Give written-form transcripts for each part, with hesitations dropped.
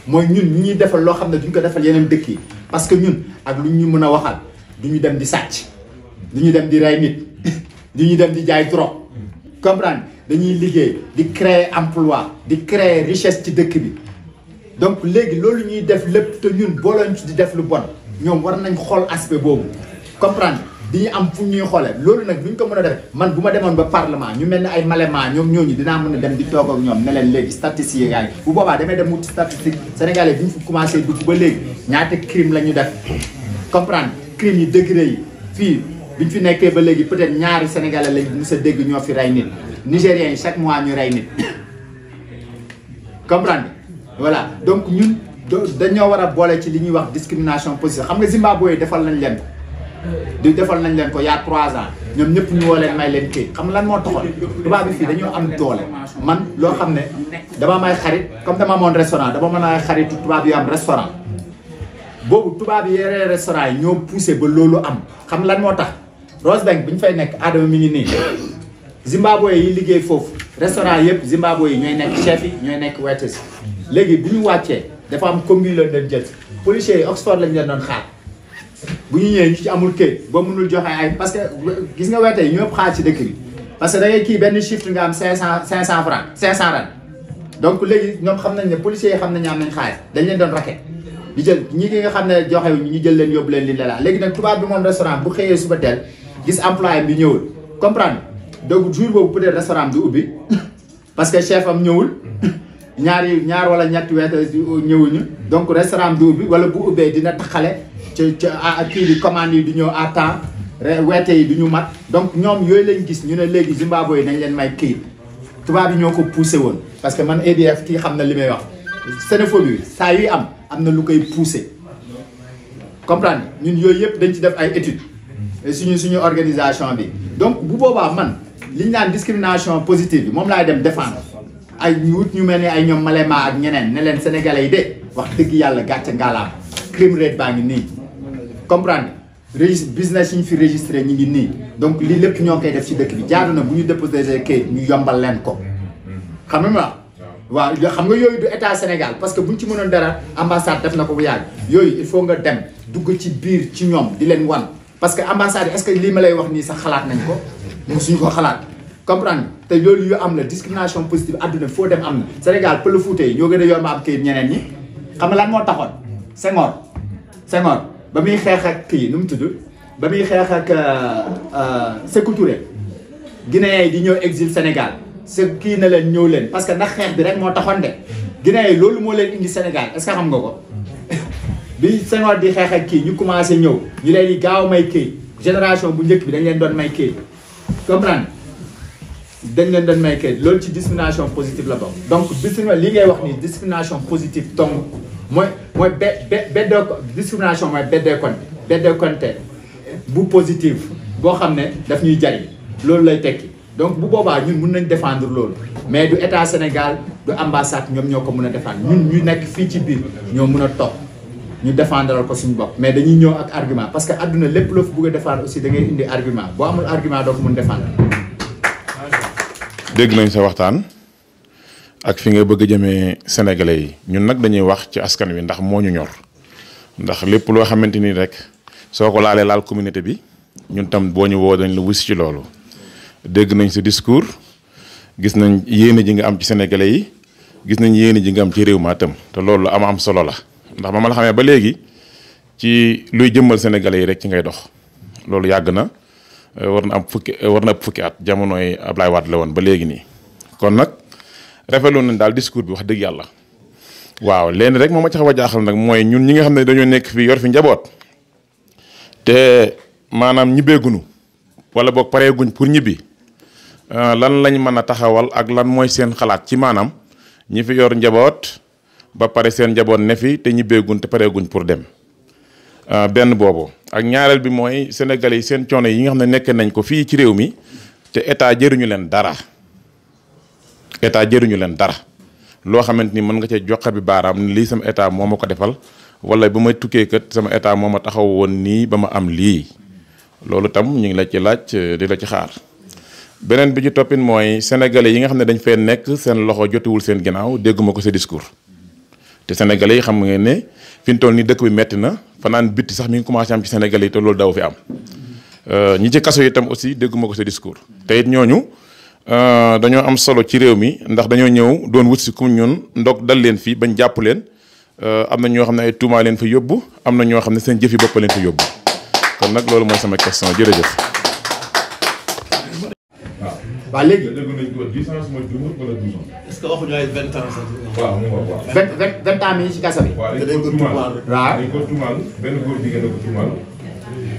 mooy ñun ñi ñuy defal loo xam ne duñ ko defal yeneen dëkk yi parce que ñun ak lu ñu mën a waxal du ñu dem di sàcc du ñu dem di rey nit du ñu dem di jaay drogue comprendre dañuy liggéey di créer emploi di créer richesse ci dëkk bi donc léegi loolu ñuy def lépp te ñun booloñ ci di def lu bon ñoom war nañ xool aspect boobu comprendre diñu am fu ñuy xoolee loolu nag duñ ko mën a def man bu ma demoon ba parlement ñu mel ni ay Malema ñoom ñooñu dinaa mën a dem di toog ak ñoom ne leen léegi statistiques yi bu boobaa damay dem wuti statistique sénégalais bi ñu fi commencé dugg ba léegi ñaata crime la ñu def comprendre crime yi degré yi fii biñ fi nekkee ba léegi peut-être ñaari sénégalais lañ mës a dégg ñoo fi rey nit nigériens yi chaque mois ñu rey nit comprendre voilà donc ñun dañoo war a boole ci li ñuy wax discrimination positive xam nga Zimbabwe yi defal nañ leen ko defal nañ leen ko y a 3 ans ñoom ñëpp ñu woo leen may leen kii xam lan moo taxoon tubaab bi fii dañoo am doole man loo xam ne dama may xarit comme dama amoon restaurant dama mën a xaritu tubaab yu am restaurant boobu tubaab yi yore restaurant yi ñoo poussé ba loolu am xam lan moo tax Rosebank bi ñu fay nekk Adama mi ngi nii Zimbabwe yi liggéey foofu restaurant yëpp Zimbabwe yi ñooy nekk chef yi ñooy nekk waiters léegi bu ñu wàccee dafa am combi leen doon jël policiers yi Oxford lañ leen doon xaar bu ñu ñëwee ñu ci amul këyit boo mënul joxe ay parce que gis nga weete yi ñoo ëpp xaar ci dëkk bi parce que da ngay kii benn chiffre nga am 500 francs 500 ran donc léegi ñoom xam nañ ne policiers yi xam nañ am nañ xaalis dañ leen doon raquet di jël ñi ki nga xam ne joxe ñu jël leen yóbbu leen li la léegi nag tubaab bi moom restaurant bu xëyee suba teel gis employé bi ñëwul comprendre donc jour boobu peut-être restaurant du ubbi parce que chef am ñëwul ñaar wala ñetti weete ñëwuñu donc restaurant du ubbi wala bu ubbee dina taxale ca kii bi commande yi du ñëw à temps weete yi du ñu mat donc ñoom yooyu lañ gis ñu ne léegi Zimbabwe yi nañ leen may kii tubaab yi ñoo ko poussé woon parce que man ADF kii xam na li may wax xénophobie saa yuy am na lu koy poussé comprendre ñun yooyu yëpp dañ ci def ay études suñu organisation bi donc bu boobaa man li ñu naan discrimination positive bi moom laay dem défendre ay wut ñu mel ni ay ñoom Malema ak ñeneen ne leen sénégalais yi de wax dëgg yàlla gàcce ngalaam crime rate baa ngi nii comprendre business yi ñu fi registré ñu ngi nii donc lii lépp ñoo koy def ci dëkk bi jaadu na bu ñu déposé kayit ñu yombal leen ko xam nga waaw xam nga yooyu du état Sénégal parce que buñ ci mënoon dara ambassade def na ko bu yàgg yooyu il faut nga dem dugg ci biir ci ñoom di leen wan parce que ambassade est-ce que lii ma lay wax nii sax xalaat nañ ko mosuñu ko xalaat comprendre te loolu yu am la discrimination positive àdduna foo dem am na Sénégal pël Fuuta yi ñoo gën a yomb am kayit ñeneen ñi xam nga lan moo taxoon Senghor ba muy xeex ak kii nu mu tudd ba muy xeex ak Sékou Touré Guinéen yi di ñëw exil Sénégal kii na leen ñëw leen parce que ndax xeex bi rek moo taxoon de Guinéen yi loolu moo leen indi Sénégal est-ce que xam nga ko bi Senghor di xeex ak kii ñu commencé ñëw ñu leen di gaaw may kii génération bu njëkk bi dañ leen doon may kii comprendre dañ leen doon may kii loolu ci discrimination positive la bokk donc li ngay wax nii discrimination positive donc mooy discrimination mooy beddee konte bu positive boo xam ne daf ñuy jariñ loolu lay tekki donc bu boobaa ñun mun nañ défendre loolu mais du état Sénégal du ambassade ñoom ñoo ko mën a défendre ñun ñu nekk fii ci biir ñoo mën a toog ñu défendre ko suñu bopp mais dañuy ñëw ak argument parce que àdduna lépp loo fi bëgg a défendre aussi da ngay indi argument boo amul argument doo ko mën défendre. dégg nañ sa waxtaan ak fi nga bëgg a jëmee sénégalais yi ñun nag dañuy wax ci askan wi ndax moo ñu ñor ndax lépp loo xamante ni rek soo ko laalee laal communauté bi ñun tam boo ñu woo dañ la wis ci loolu. dégg nañ sa discours gis nañ yéene ji nga am ci sénégalais yi gis nañ yéene ji nga am ci réew ma tam te loolu lu am solo la ndax ma la xamee ba léegi ci luy jëmmal sénégalais yi rek ci ngay dox loolu yàgg na war na ëpp fukki at jamonoy Ablaye Wade la woon ba léegi nii kon nag rafetlu nañ daal discours bi wax dëgg yàlla waaw leen rek moom ma ci xaw a jaaxal nag mooy ñun ñi nga xam ne dañoo nekk fi yor fi njaboot te maanaam ñibbeegunu wala boog pareeguñ pour ñibbi lan lañ mën a taxawal ak lan mooy seen xalaat ci maanaam ñi fi yor njaboot ba pare seen njaboot ne fi te ñibbeeguñ te pareeguñ pour dem benn boobu ak ñaareel bi mooy sénégalais yi seen coono yi nga xam ne nekk nañ ko fii ci réew mi te état jëruñu leen dara loo xamante ni mën nga cee joxar bi baaraam ni lii sama état moo ma ko defal wala ba may tukkee kat sama état moo ma taxaw woon nii ba ma am lii loolu tam ñu ngi la ci laaj di la ci xaar beneen bi ci toppin mooy sénégalais yi nga xam ne dañ fee nekk seen loxo jotiwul seen ginnaaw dégguma ko sa discours te sénégalais yi xam ngeen ne fi ñu toll nii dëkk bi metti na fanaan bitti sax mi ngi commencé am ci sénégalais yi te loolu daw fi am ñi ci kaso yi itam aussi dégguma ko sa discours te it ñooñu dañoo am solo ci réew mi ndax dañoo ñëw doon wut si ku ñun ndog dal leen fii bañ jàpp leen am na ñoo xam ne ay tuumaa leen fa yóbbu am na ñoo xam ne seen jëfi bopp leen fa yóbbu kon nag loolu mooy sama question jërëjëf. waaw léegi. est-ce que waxuñu ay 20 ans sax. waaw mu ngoog waaw. 20 ans mi ngi ci kaso bi. waaw dañ ko tuumaal waaw dañ ko tuumaal benn góor jigéen la ko tuumaal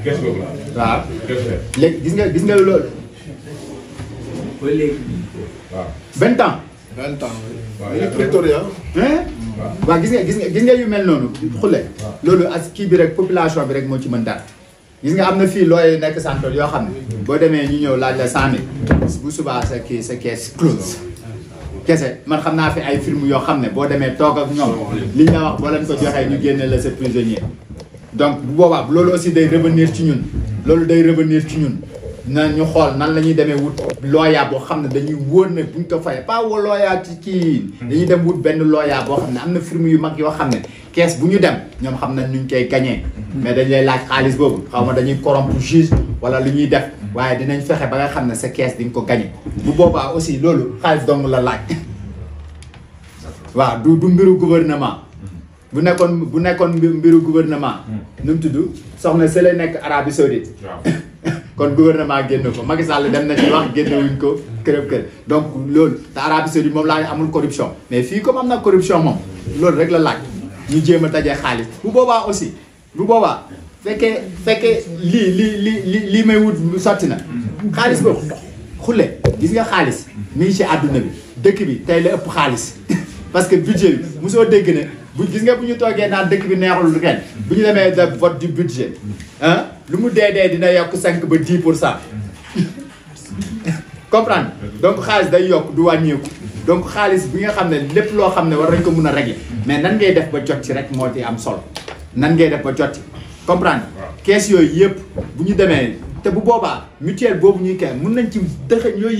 kees boobu la. waaw kees léegi gis nga loolu. ba léegi. waaw 20 ans. 20 ans. waaw il est prétorial. waaw gis nga yu mel noonu xule loolu as kii bi rek population bi rek moo ci mën dara gis nga am na fii looy nekk santool yoo xam ne boo demee ñu ñëw laaj la 100 000 bu subaa sa kees close kese man xam naa fi ay film yoo xam ne boo demee toog ak ñoom liñ la wax boo leen ko joxee ñu génne la sa prisonnier donc bu boobaa loolu aussi day revenir ci ñun loolu day revenir ci ñun na ñu xool nan la ñuy demee wut looya boo xam ne dañuy wóor ne buñ ko fayee pas woo looya ci kii dañuy dem wut benn looya boo xam ne am na firme yu mag yoo xam ne kees bu ñu dem ñoom xam nañ nuñ koy gañee mais dañ lay laaj xaalis boobu xaw ma dañuy corrompre juge wala lu ñuy def waaye dinañ fexe ba nga xam ne sa kees di nga ko gañe bu boobaa aussi loolu xaalis dong la laaj waaw du mbiru gouvernement bu nekkoon mbiru gouvernement nu mu tudd soxna sële nekk Arabie Saoudite kon gouvernement génn ko Macky Sall dem na ci wax génnewuñ ko kërëb donc loolu te Arabie Saoudite moom laa amul corruption mais fii comme am na corruption moom loolu rek la laaj ñu jéem a dajee xaalis bu boobaa aussi bu boobaa fekkee lii may wut sotti na xaalis boobu xulle gis nga xaalis mi ngi ci àdduna bi dëkk bi tey la ëpp xaalis parce que budget bi mosoo dégg ne bu gis nga bu ñu toogee naan dëkk bi neexul ren bu ñu demee de vote du budget lu mu dee dina yokk 5 ba 10% comprendre donc xaalis day yokk du wàññeeku donc xaalis bi nga xam ne lépp loo xam ne war nañ ko mun a régler mais nan ngay def ba jot ci rek moo ci am solo nan ngay def ba jot ci comprendre kees yooyu yëpp bu ñu demee te bu boobaa mutuelle boobu ñuy kay mun nañ ci dëxëñ yooyu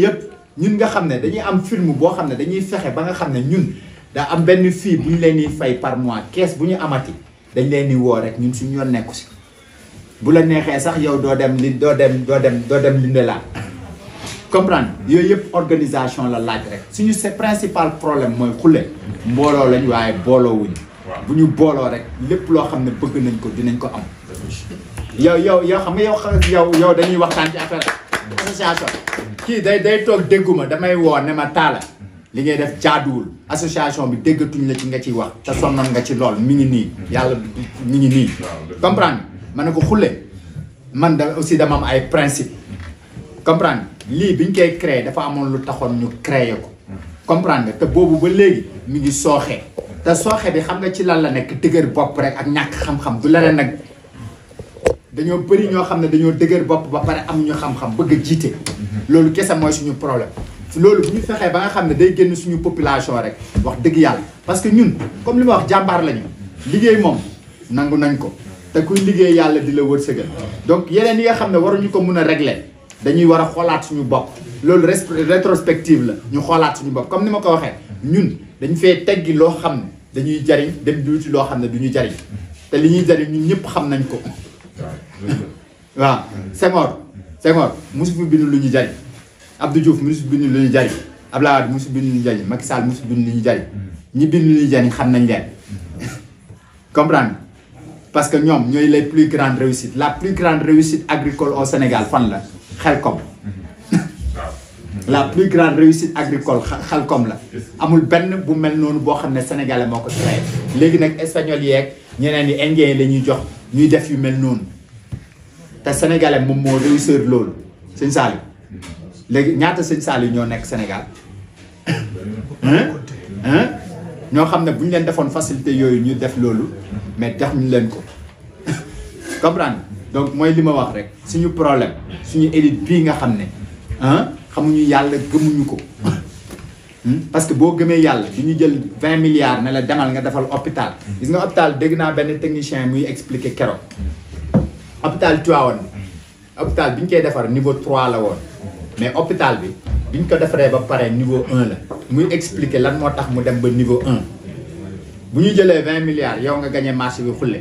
yëpp ñun nga xam ne dañuy am film boo xam ne dañuy fexe ba nga xam ne ñun daa am benn fii bu ñu leen di fay par mois kees bu ñu amati dañ leen di woo rek ñun suñu yoon nekku si bu la neexee sax yow doo dem linde laa comprendre yooyu yëpp organisation la laaj rek suñu c'est principal problème mooy xulle mbooloo lañ waaye booloo wuñ bu ñu booloo rek lépp loo xam ne bëgg nañ ko dinañ ko am yow xam nga yow dañuy waxtaan ci affaire association kii day toog dégguma damay woo ne ma taala li ngay def jaaduwul association bi déggatuñ la ci nga ciy wax te sonnoon nga ci lool mi ngi nii yàlla mi ngi nii comprendre ma ne ko xulle man da aussi dama am ay principe comprendre lii biñ koy créé dafa amoon lu taxoon ñu créé ko comprendre nga te boobu ba léegi mi ngi sooxee te sooxe bi xam nga ci lan la nekk dëgër bopp rek ak ñàkk xam-xam du leneen nag dañoo bëri ñoo xam ne dañoo dëgër bopp ba pare am ñu xam-xam bëgg a jiite loolu kese mooy suñu problème loolu bu ñu fexee ba nga xam ne day génn suñu population rek wax dëgg yàlla parce que ñun comme li ma wax jàmbaar lañu liggéey moom nangu nañ ko te kuy liggéey yàlla di la wërsëgal donc yeneen yi nga xam ne waruñu ko mun a régler dañuy war a xoolaat suñu bopp loolu rétrospective la ñu xoolaat suñu bopp comme ni ma ko waxee ñun dañ fee teggi loo xam ne dañuy jariñ dem duuti loo xam ne du ñu jariñ te li ñuy jariñ ñun ñëpp xam nañ ko waaw Senghor mosu fi bind lu ñu jariñ Abdou Diouf mosu bind lu ñu jariñ Abdoulaye Wade mosu bind lu ñu jariñ Macky Sall mosu bind lu ñu jariñ ñi bind lu ñu jariñ xam nañ leen comprendre parce que ñoom ñooy les plus grandes réussites la plus grande réussite agricole au Sénégal fan la Xelcom la plus grande réussite agricole Xelcom la amul benn bu mel noonu boo xam ne sénégalais moo ko créé léegi nag espagnol yeeg ñeneen yi indien yi la ñuy jox ñuy def yu mel noonu te sénégalais moom moo réussir loolu sëñ Saliou léegi ñaata sëñ Saliou ñoo nekk Sénégal ñoo xam ne bu ñu leen defoon facilité yooyu ñu def loolu mais def ñu leen ko comprendre donc mooy li ma wax rek suñu problème suñu élite bii nga xam ne xamuñu yàlla gëmuñu ko parce que boo gëmee yàlla du ñu jël 20 milliards ne la demal nga defal hôpital gis nga hôpital dégg naa benn technicien muy expliquer keroog hôpital Tivaouane hôpital bi ñu koy defar niveau 3 la woon mais hôpital bi biñ ko defaree ba pare niveau 1 la muy expliquer lan moo tax mu dem ba niveau 1 bu ñu jëlee 20 milliards yow nga gagné marché bi xulle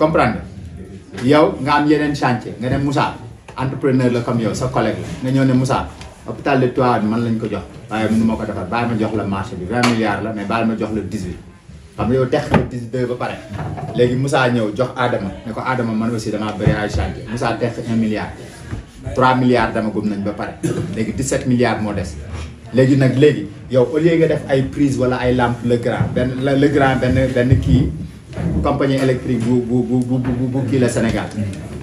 comprendre yow nga am yeneen chantier nga ne Moussa entrepreneur la comme yow sa collègue la nga ñëw ne Moussa hôpital de Tivaouane man lañ ko jox waaye mënu ma ko defar bàyyi ma jox la marché bi 20 milliards la mais bàyyi ma jox la 18 xam nga yow tex nga 18 ba pare léegi Moussa ñëw jox Adama ne ko Adama man aussi damaa bëri ay chantier Moussa tex 1 milliard 3 milliards dama gum nañ ba pare léegi 17 milliards moo des léegi nag léegi yow au lieu nga def ay prise wala ay lampe Legrand benn kii compagnie électrique bu kii la Sénégal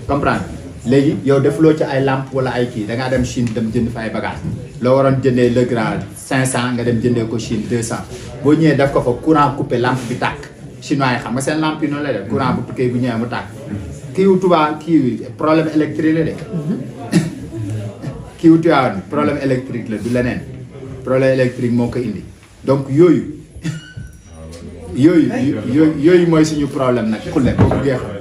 comprendre léegi yow defuloo ci ay lampe wala ay kii dangaa dem Chine dem jënd fa ay bagages loo waroon jëndee Legrand 500 nga dem jëndee ko Chine 200 boo ñëwee def ko fa courant coupé lampe bi tàkk chinois yi xam nga seen lampe yi noonu lay def courant bu tukkee bu ñëwee mu tàkk kiiwu tubaab kii problème électrique la de kiiwu tubaab problème électrique la du leneen problème électrique moo ko indi donc yooyu mooy suñu problème nag xulle boo buggee xam